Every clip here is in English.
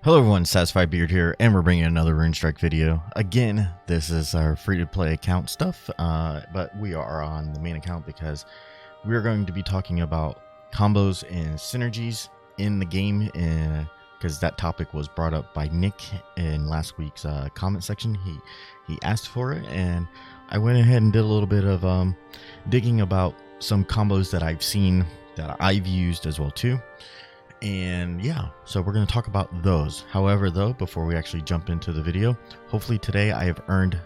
Hello everyone, SatisfiedBeard here, and we're bringing another RuneStrike video. Again, this is our free-to-play account stuff, but we are on the main account because we're going to be talking about combos and synergies in the game, because that topic was brought up by Nick in last week's comment section. He asked for it, and I went ahead and did a little bit of digging about some combos that I've seen that I've used as well too. And yeah, so we're going to talk about those. However, though, before we actually jump into the video, hopefully today I have earned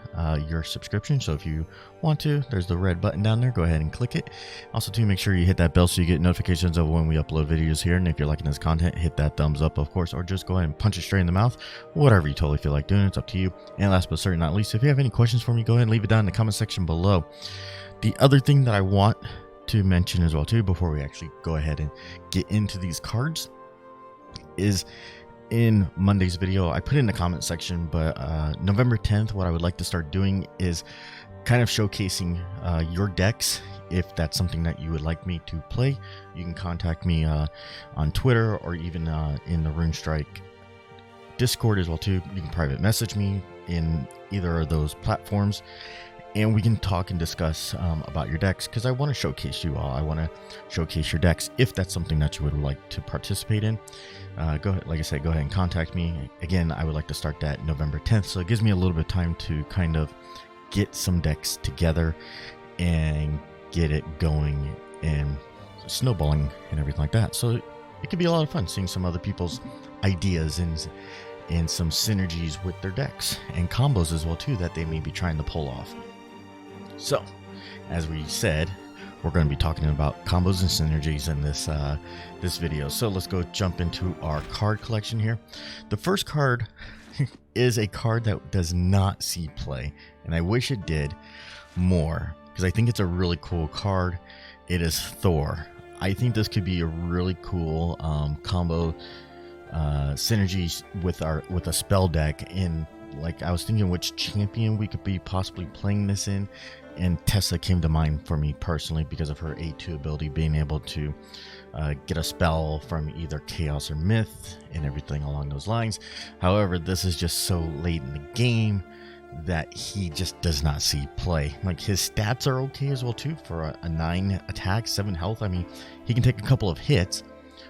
your subscription. So if you want to, there's the red button down there. Go ahead and click it. Also, to make sure you hit that bell so you get notifications of when we upload videos here. And if you're liking this content, hit that thumbs up, of course, or just go ahead and punch it straight in the mouth. Whatever you totally feel like doing, it's up to you. And last but certainly not least, if you have any questions for me, go ahead and leave it down in the comment section below. The other thing that I want to mention as well too, before we actually go ahead and get into these cards, is in Monday's video I put it in the comment section, but November 10th, what I would like to start doing is kind of showcasing your decks. If that's something that you would like me to play, you can contact me on Twitter or even in the RuneStrike Discord as well too. You can private message me in either of those platforms, and we can talk and discuss about your decks, because I want to showcase you all. I want to showcase your decks. If that's something that you would like to participate in, go ahead, like I said, go ahead and contact me. Again, I would like to start that November 10th, so it gives me a little bit of time to kind of get some decks together and get it going and snowballing and everything like that. So it could be a lot of fun seeing some other people's ideas and some synergies with their decks and combos as well too that they may be trying to pull off. So, as we said, we're going to be talking about combos and synergies in this video. So let's go jump into our card collection here. The first card is a card that does not see play, and I wish it did more, because I think it's a really cool card. It is Thor. I think this could be a really cool combo synergies with a spell deck. And like, I was thinking which champion we could be possibly playing this in, and Tessa came to mind for me personally because of her A2 ability, being able to get a spell from either Chaos or Myth and everything along those lines. However, this is just so late in the game that he just does not see play. Like, his stats are okay as well too for a 9 attack, 7 health. I mean, he can take a couple of hits,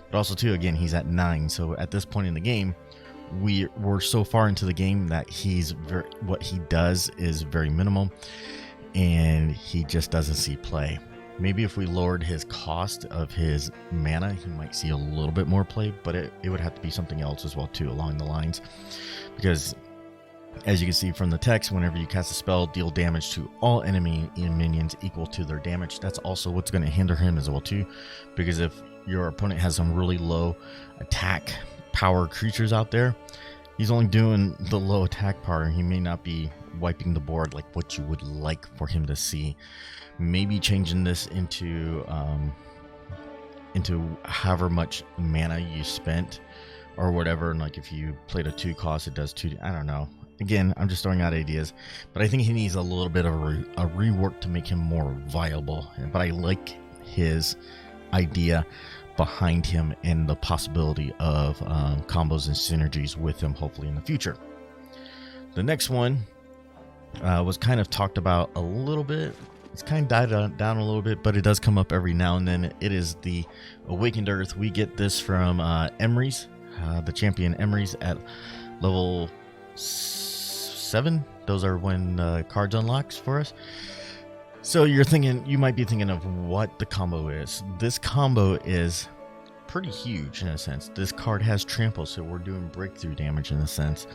but also too, again, he's at 9. So at this point in the game, we're so far into the game that what he does is very minimal, and he just doesn't see play. Maybe if we lowered his cost of his mana, he might see a little bit more play, but it would have to be something else as well too along the lines, because as you can see from the text, whenever you cast a spell, deal damage to all enemy minions equal to their damage. That's also what's going to hinder him as well too, because if your opponent has some really low attack power creatures out there, he's only doing the low attack power. He may not be wiping the board like what you would like for him to see. Maybe changing this into however much mana you spent or whatever, and like if you played a 2 cost, it does 2. I don't know. Again, I'm just throwing out ideas, but I think he needs a little bit of a rework to make him more viable. But I like his idea behind him and the possibility of combos and synergies with him, hopefully in the future. The next one was kind of talked about a little bit. It's kind of died down a little bit, but it does come up every now and then. It is the Awakened Earth. We get this from Emery's, the champion Emery's at level 7. Those are when cards unlocks for us. So you might be thinking of what the combo is. This combo is pretty huge in a sense. This card has trample, so we're doing breakthrough damage in a sense,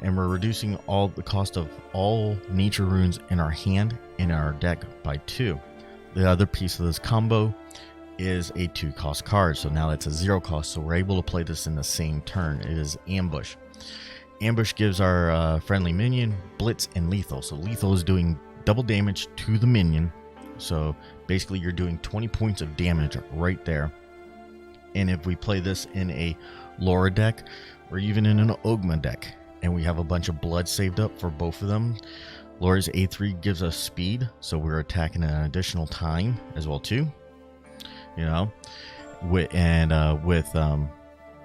and we're reducing all the cost of all nature runes in our hand in our deck by 2. The other piece of this combo is a 2 cost card, so now it's a 0 cost, so we're able to play this in the same turn. It is Ambush. Ambush gives our friendly minion Blitz and Lethal. So Lethal is doing double damage to the minion, so basically you're doing 20 points of damage right there. And if we play this in a Laura deck or even in an Ogma deck, and we have a bunch of blood saved up for both of them, Laura's A3 gives us speed, so we're attacking an additional time as well too, you know. With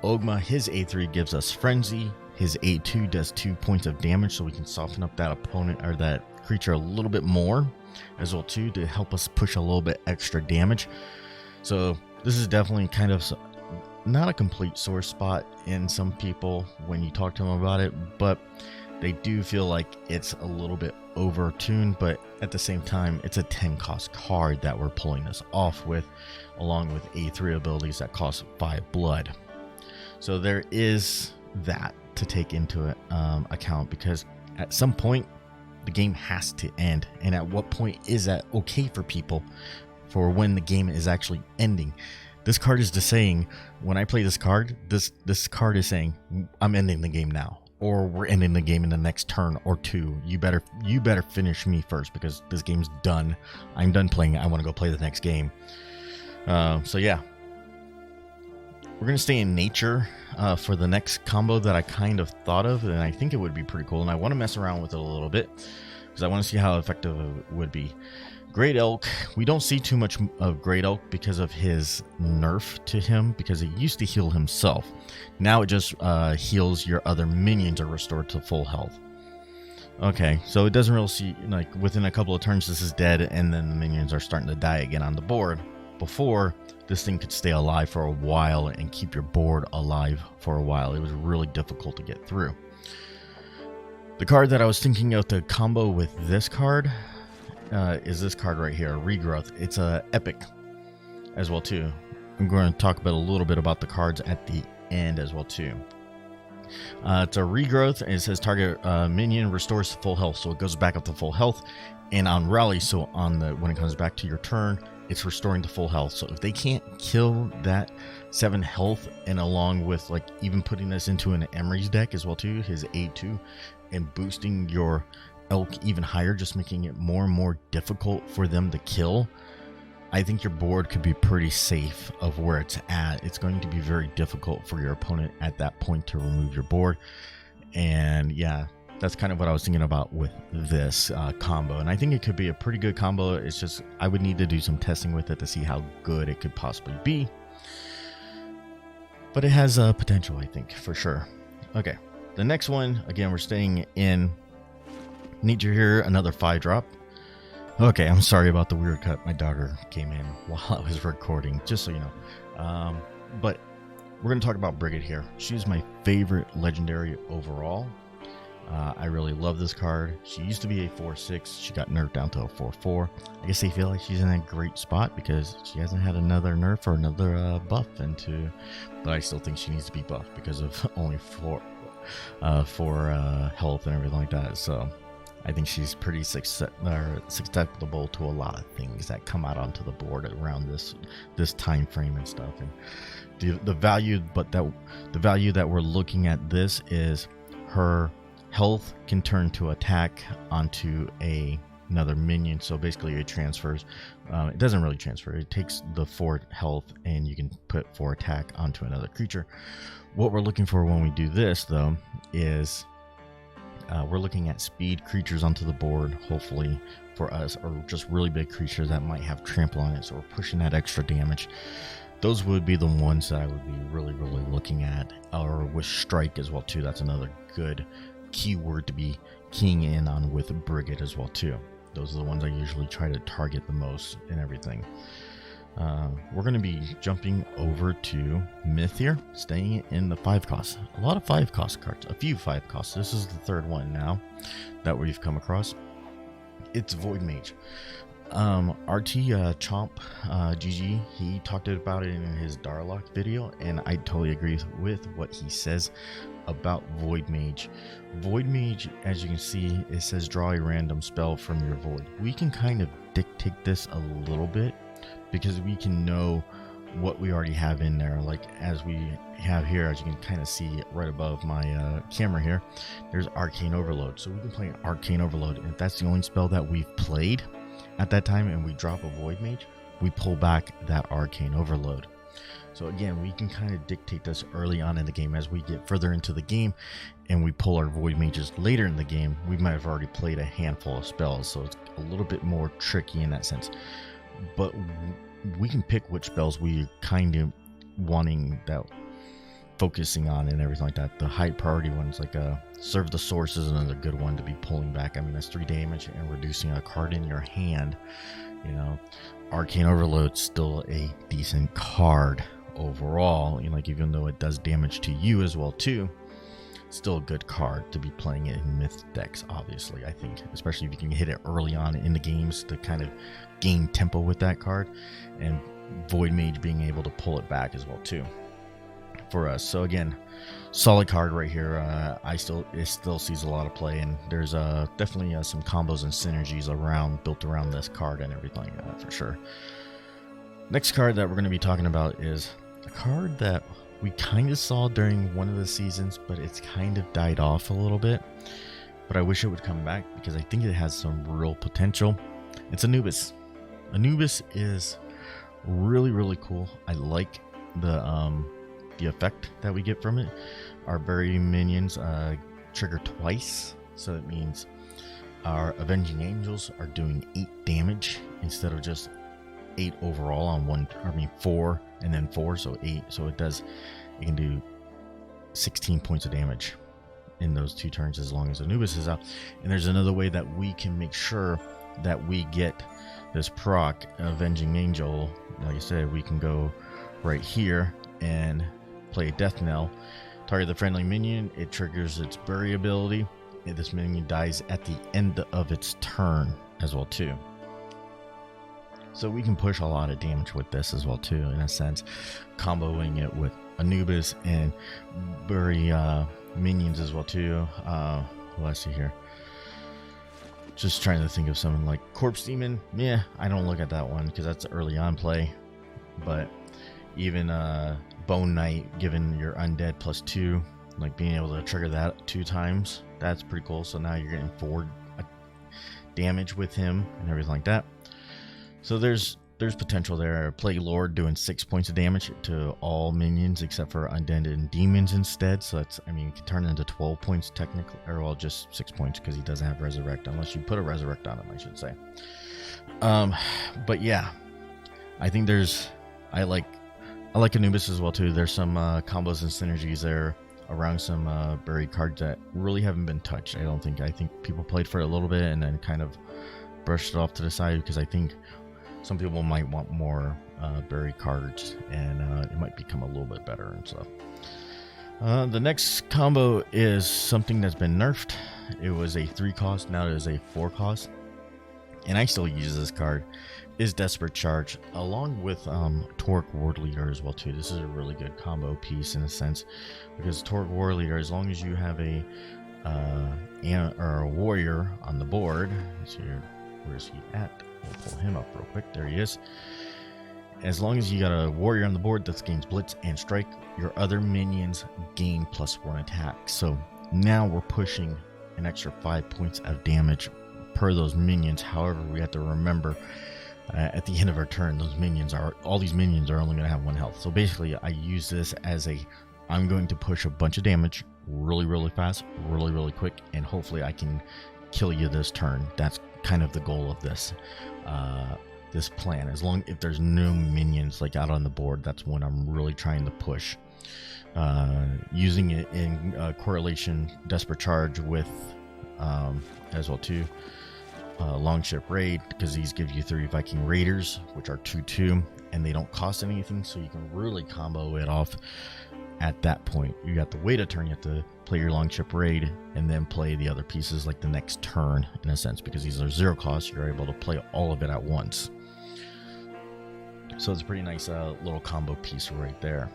Ogma, his A3 gives us Frenzy. His A2 does 2 points of damage, so we can soften up that opponent or that creature a little bit more as well too, to help us push a little bit extra damage. So this is definitely kind of not a complete sore spot in some people when you talk to them about it, but they do feel like it's a little bit over-tuned. But at the same time, it's a 10 cost card that we're pulling this off with, along with A3 abilities that cost 5 blood. So there is that to take into account, because at some point the game has to end, and at what point is that okay for people, for when the game is actually ending? This card is just saying, when I play this card, this card is saying, I'm ending the game now, or we're ending the game in the next turn or two. You better finish me first, because this game's done. I'm done playing. I want to go play the next game. So yeah, we're gonna stay in nature for the next combo that I kind of thought of, and I think it would be pretty cool, and I want to mess around with it a little bit because I want to see how effective it would be. Great Elk, we don't see too much of Great Elk because of his nerf to him, because it used to heal himself. Now it just heals your other minions, are restored to full health. Okay, so it doesn't really see, like, within a couple of turns this is dead, and then the minions are starting to die again on the board. Before, this thing could stay alive for a while and keep your board alive for a while. It was really difficult to get through. The card that I was thinking of to combo with this card is this card right here, Regrowth. It's a epic as well too. I'm going to talk about a little bit about the cards at the end as well too. It's a Regrowth, and it says target minion restores full health, so it goes back up to full health. And on rally, so on the when it comes back to your turn, it's restoring to full health. So if they can't kill that 7 health, and along with like even putting this into an Emery's deck as well too, his A2, and boosting your Elk even higher, just making it more and more difficult for them to kill, I think your board could be pretty safe of where it's at. It's going to be very difficult for your opponent at that point to remove your board. And yeah, that's kind of what I was thinking about with this combo, and I think it could be a pretty good combo. It's just I would need to do some testing with it to see how good it could possibly be, but it has potential, I think, for sure. Okay, the next one, again, we're staying in nature here, another 5-drop. Okay, I'm sorry about the weird cut. My daughter came in while I was recording, just so you know. But we're going to talk about Brigid here. She's my favorite legendary overall. I really love this card. She used to be a 4/6. She got nerfed down to a 4/4. I guess they feel like she's in a great spot because she hasn't had another nerf or another buff into. But I still think she needs to be buffed because of only 4 health and everything like that. So I think she's pretty susceptible to a lot of things that come out onto the board around this time frame and stuff. And the value that we're looking at this is her health can turn to attack onto another minion. So basically it transfers. It doesn't really transfer. It takes the 4 health and you can put 4 attack onto another creature. What we're looking for when we do this, though, is we're looking at speed creatures onto the board, hopefully for us, or just really big creatures that might have trample on it, so we're pushing that extra damage. Those would be the ones that I would be really looking at, or with strike as well too. That's another good keyword to be keying in on with Brigid as well too. Those are the ones I usually try to target the most and everything. We're going to be jumping over to Myth here, staying in the 5 costs. A lot of 5 cost cards, a few 5 costs. This is the 3rd one now that we've come across. It's Void Mage. RT Chomp GG, he talked about it in his Darlock video, and I totally agree with what he says about Void Mage. Void Mage, as you can see, it says draw a random spell from your void. We can kind of dictate this a little bit because we can know what we already have in there. Like as we have here, as you can kind of see right above my camera here, there's Arcane Overload. So we can play an Arcane Overload, and if that's the only spell that we've played at that time and we drop a Void Mage, we pull back that Arcane Overload. So again, we can kind of dictate this early on in the game. As we get further into the game and we pull our Void Mages later in the game, we might have already played a handful of spells, so it's a little bit more tricky in that sense. But we can pick which spells we kind of wanting that focusing on and everything like that. The high priority ones like Serve the Source is another good one to be pulling back. I mean, that's 3 damage and reducing a card in your hand. You know, Arcane Overload's still a decent card overall. You know, like, even though it does damage to you as well too, still a good card to be playing it in myth decks, obviously. I think, especially if you can hit it early on in the games to kind of gain tempo with that card, and Void Mage being able to pull it back as well too for us. So again, solid card right here. It still sees a lot of play, and there's definitely some combos and synergies built around this card and everything for sure. Next card that we're going to be talking about is a card that we kind of saw during one of the seasons, but it's kind of died off a little bit. But I wish it would come back because I think it has some real potential. It's Anubis. Anubis is really, really cool. I like the effect that we get from it. Our berry minions trigger twice, so it means our Avenging Angels are doing 8 damage instead of just 8 overall on 4 and then 4, so 8. So it can do 16 points of damage in those 2 turns as long as Anubis is out. And there's another way that we can make sure that we get this proc Avenging Angel. Like I said, we can go right here and play Death Knell, target the friendly minion, it triggers its bury ability, and this minion dies at the end of its turn as well too. So we can push a lot of damage with this as well too, in a sense, comboing it with Anubis and bury minions as well too. Let's see here. Just trying to think of something like Corpse Demon. Yeah, I don't look at that one because that's early on play. But even Bone Knight, giving your undead +2, like being able to trigger that 2 times, that's pretty cool. So now you're getting 4 damage with him and everything like that. So there's potential there. Plague Lord doing 6 points of damage to all minions except for undead and demons instead. So that's, I mean, you can turn it into 12 points technically, or well, just 6 points because he doesn't have Resurrect, unless you put a Resurrect on him, I should say. But yeah, I think I like Anubis as well too. There's some combos and synergies there around some buried cards that really haven't been touched. I think people played for it a little bit and then kind of brushed it off to the side because I think some people might want more buried cards, and it might become a little bit better and stuff. The next combo is something that's been nerfed. It was a 3 cost, now it is a 4 cost, and I still use this card. Is Desperate Charge, along with Torque Ward Leader as well too. This is a really good combo piece in a sense, because Torque Ward Leader, as long as you have a warrior on the board, let's see here, where is he at? We'll pull him up real quick. There he is. As long as you got a warrior on the board that gains Blitz and Strike, your other minions gain +1 attack. So now we're pushing an extra 5 points of damage per those minions. However, we have to remember at the end of our turn, all these minions are only going to have 1 health. So basically, I use this as I'm going to push a bunch of damage really, really fast, really, really quick, and hopefully I can kill you this turn. That's kind of the goal of this plan. If there's no minions like out on the board, that's when I'm really trying to push. Using it in correlation, Desperate Charge with as well too. Longship Raid, because these give you 3 Viking Raiders, which are 2/2, and they don't cost anything, so you can really combo it off at that point. You got to wait a turn, you have to play your Longship Raid, and then play the other pieces like the next turn, in a sense, because these are 0 cost, you're able to play all of it at once. So it's a pretty nice little combo piece right there.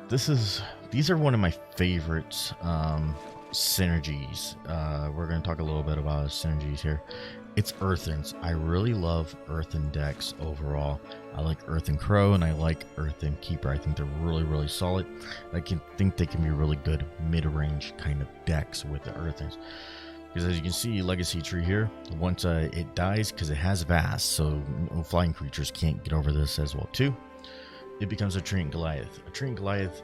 These are one of my favorites synergies. We're going to talk a little bit about synergies here. It's Earthens. I really love Earthen decks overall. I like Earthen Crow and I like Earthen Keeper. I think they're really, really solid. I think they can be really good mid-range kind of decks with the Earthens. Because as you can see, Legacy Tree here, once it dies, because it has Vast, so flying creatures can't get over this as well too, it becomes a Treant Goliath. A Treant Goliath,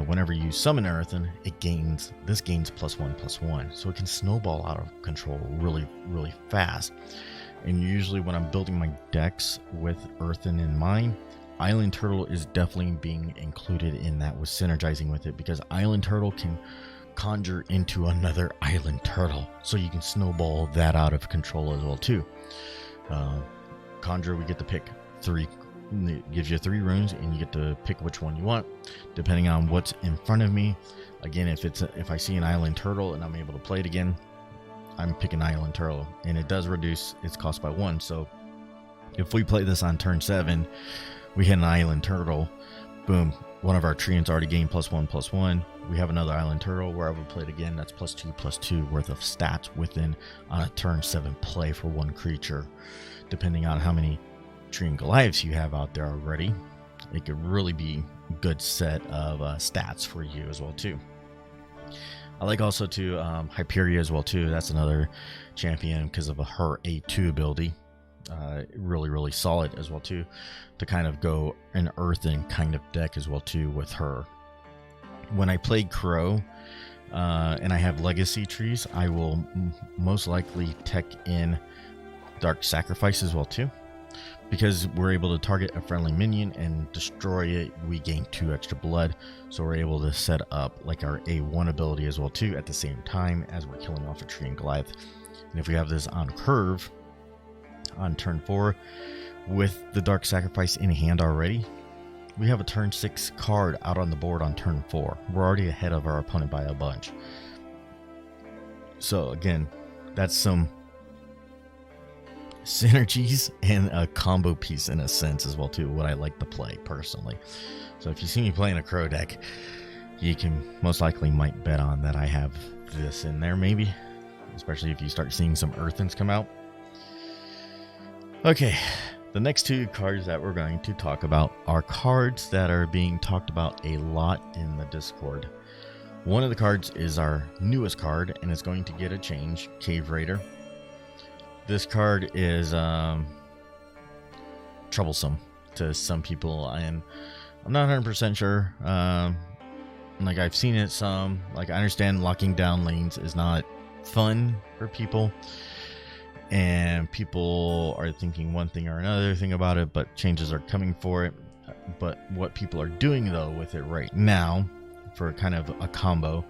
whenever you summon Earthen, this gains +1/+1, so it can snowball out of control really, really fast. And usually when I'm building my decks with Earthen in mind, Island Turtle is definitely being included in that with synergizing with it, because Island Turtle can conjure into another Island Turtle, so you can snowball that out of control as well too. Conjure, we get to pick 3. It gives you 3 runes, and you get to pick which one you want, depending on what's in front of me. Again, if I see an Island Turtle and I'm able to play it again, I'm picking Island Turtle, and it does reduce its cost by 1. So if we play this on turn 7, we hit an Island Turtle, boom, one of our treants already gained +1/+1. We have another Island Turtle. Wherever we play it again, that's +2/+2 worth of stats within on a turn 7 play for one creature. Depending on how many Treant Goliaths you have out there already, it could really be a good set of stats for you as well too. I like also to Hyperia as well too. That's another champion because of her A2 ability. Really solid as well too, to kind of go an earthen kind of deck as well too with her. When I play Crow and I have legacy trees, I will most likely tech in Dark Sacrifice as well too, because we're able to target a friendly minion and destroy it. We gain 2 extra blood, so we're able to set up like our A1 ability as well too at the same time as we're killing off a Treant Goliath. And if we have this on curve on turn 4 with the Dark Sacrifice in hand already, we have a turn 6 card out on the board on turn 4. We're already ahead of our opponent by a bunch. So again, that's some synergies and a combo piece in a sense as well too, what I like to play personally. So if you see me playing a Crow deck, you can most likely might bet on that I have this in there, maybe, especially if you start seeing some earthens come out. Okay, the next 2 cards that we're going to talk about are cards that are being talked about a lot in the Discord. One of the cards is our newest card, and it's going to get a change, Cave Raider. This card is troublesome to some people, and I'm not 100% sure. Like, I've seen it some. Like, I understand locking down lanes is not fun for people, and people are thinking one thing or another thing about it, but changes are coming for it. But what people are doing though with it right now for kind of a combo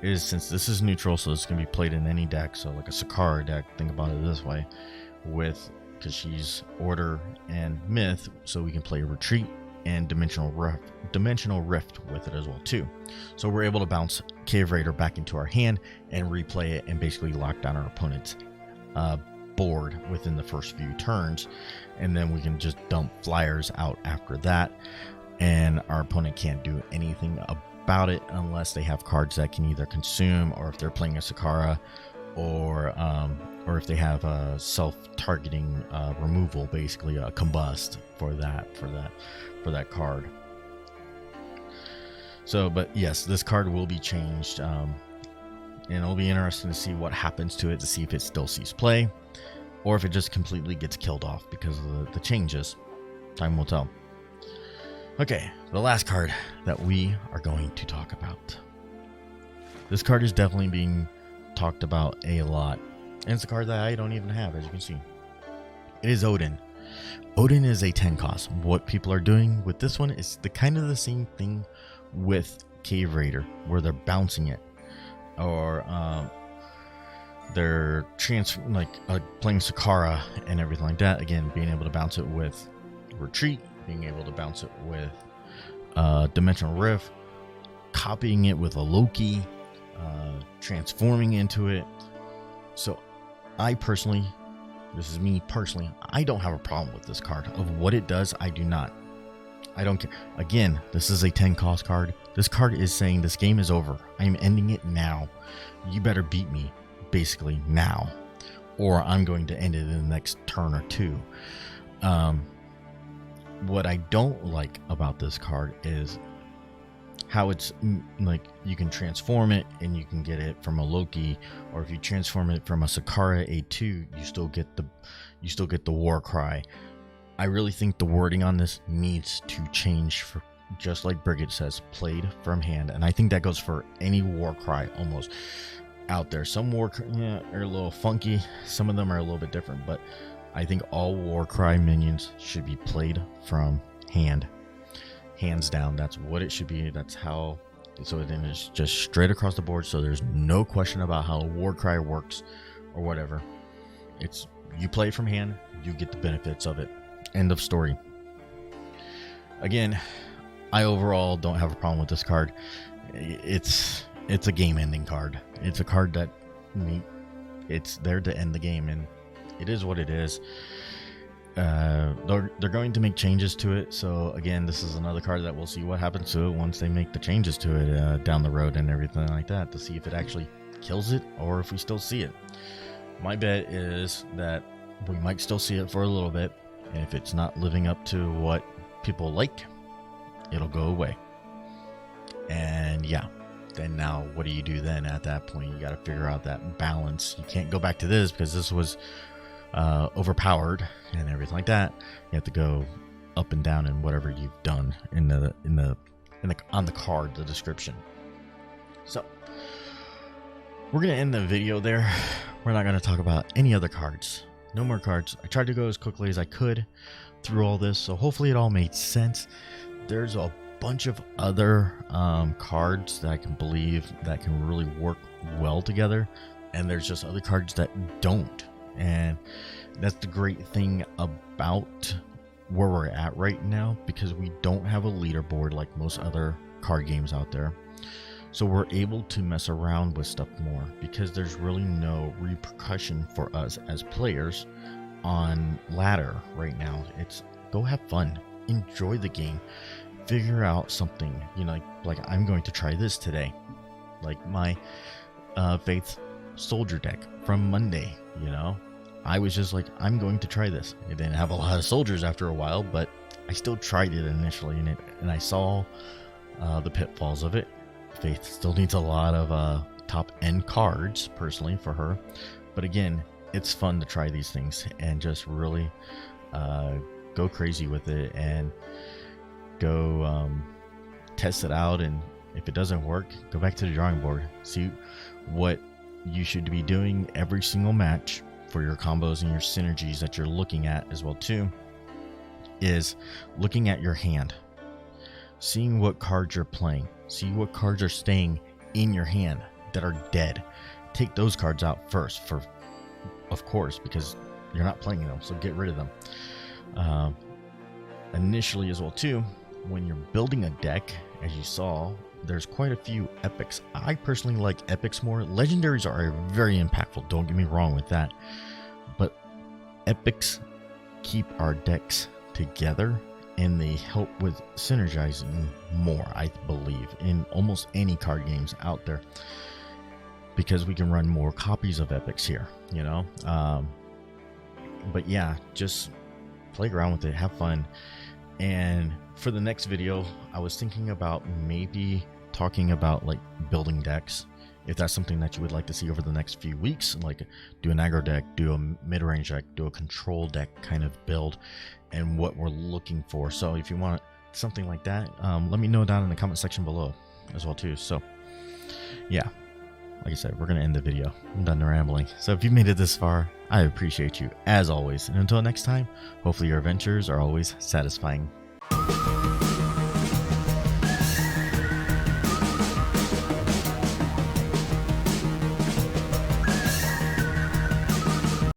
is, since this is neutral, so this can be played in any deck, so like a Sakara deck, think about it this way, with, because she's Order and Myth, so we can play Retreat and Dimensional Rift with it as well too. So we're able to bounce Cave Raider back into our hand and replay it and basically lock down our opponent's board within the first few turns, and then we can just dump flyers out after that, and our opponent can't do anything about it unless they have cards that can either consume, or if they're playing a Sakara, or if they have a self-targeting removal, basically a combust for that card. So, but yes, this card will be changed, and it'll be interesting to see what happens to it, to see if it still sees play, or if it just completely gets killed off because of the changes. Time will tell. Okay, the last card that we are going to talk about. This card is definitely being talked about a lot, and it's a card that I don't even have, as you can see. It is Odin. Odin is a 10 cost. What people are doing with this one is kind of the same thing with Cave Raider, where they're bouncing it, or they're playing Sakara and everything like that. Again, being able to bounce it with Retreat, being able to bounce it with Dimensional Rift, copying it with a Loki, transforming into it. So I personally, this is me personally, I don't have a problem with this card. Of what it does, I do not. I don't care. Again, this is a 10 cost card. This card is saying this game is over. I'm ending it now. You better beat me, basically now, or I'm going to end it in the next turn or two. What I don't like about this card is how it's like you can transform it and you can get it from a Loki, or if you transform it from a Sakara A2, you still get the War Cry. I really think the wording on this needs to change, for just like Brigid says, played from hand, and I think that goes for any War Cry almost out there. Some War Cry are a little funky, some of them are a little bit different, but I think all War Cry minions should be played from hand hands down. That's what it should be. That's how. So then it's just straight across the board. So there's no question about how a war cry works or whatever. It's you play from hand, you get the benefits of it. End of story. Again, I overall don't have a problem with this card. It's a game-ending card. It's a card that it's there to end the game, and it is what it is. They're going to make changes to it, so again, this is another card that we'll see what happens to it once they make the changes to it down the road and everything like that, to see if it actually kills it or if we still see it. My bet is that we might still see it for a little bit, and if it's not living up to what people like, it'll go away. And yeah, then now what do you do then at that point? You got to figure out that balance. You can't go back to this because this was overpowered and everything like that. You have to go up and down in whatever you've done on the card, the description. So we're gonna end the video there. We're not gonna talk about any other cards. No more cards. I tried to go as quickly as I could through all this, so hopefully it all made sense. There's a bunch of other cards that I can believe that can really work well together, and there's just other cards that don't. And that's the great thing about where we're at right now, because we don't have a leaderboard like most other card games out there. So we're able to mess around with stuff more because there's really no repercussion for us as players on ladder right now. It's go have fun, enjoy the game, figure out something, you know, like I'm going to try this today, like my Faith Soldier deck from Monday. You know, I was just like, I'm going to try this. It didn't have a lot of soldiers after a while, but I still tried it initially, and I saw the pitfalls of it. Faith still needs a lot of top end cards personally for her, but again, it's fun to try these things and just really go crazy with it and go test it out. And if it doesn't work, go back to the drawing board, see what you should be doing every single match for your combos and your synergies that you're looking at as well too, is looking at your hand, seeing what cards you're playing, see what cards are staying in your hand that are dead. Take those cards out first, of course, because you're not playing them, so get rid of them initially as well too. When you're building a deck, as you saw, there's quite a few epics. I personally like epics more. Legendaries are very impactful, don't get me wrong with that, but epics keep our decks together and they help with synergizing more, I believe, in almost any card games out there, because we can run more copies of epics here, you know. But yeah, just play around with it, have fun. And for the next video, I was thinking about maybe talking about like building decks, if that's something that you would like to see over the next few weeks, like do an aggro deck, do a mid-range deck, do a control deck kind of build, and what we're looking for. So if you want something like that, let me know down in the comment section below as well too. So yeah, like I said, we're gonna end the video. I'm done rambling. So if you made it this far, I appreciate you as always, and until next time, hopefully your adventures are always satisfying.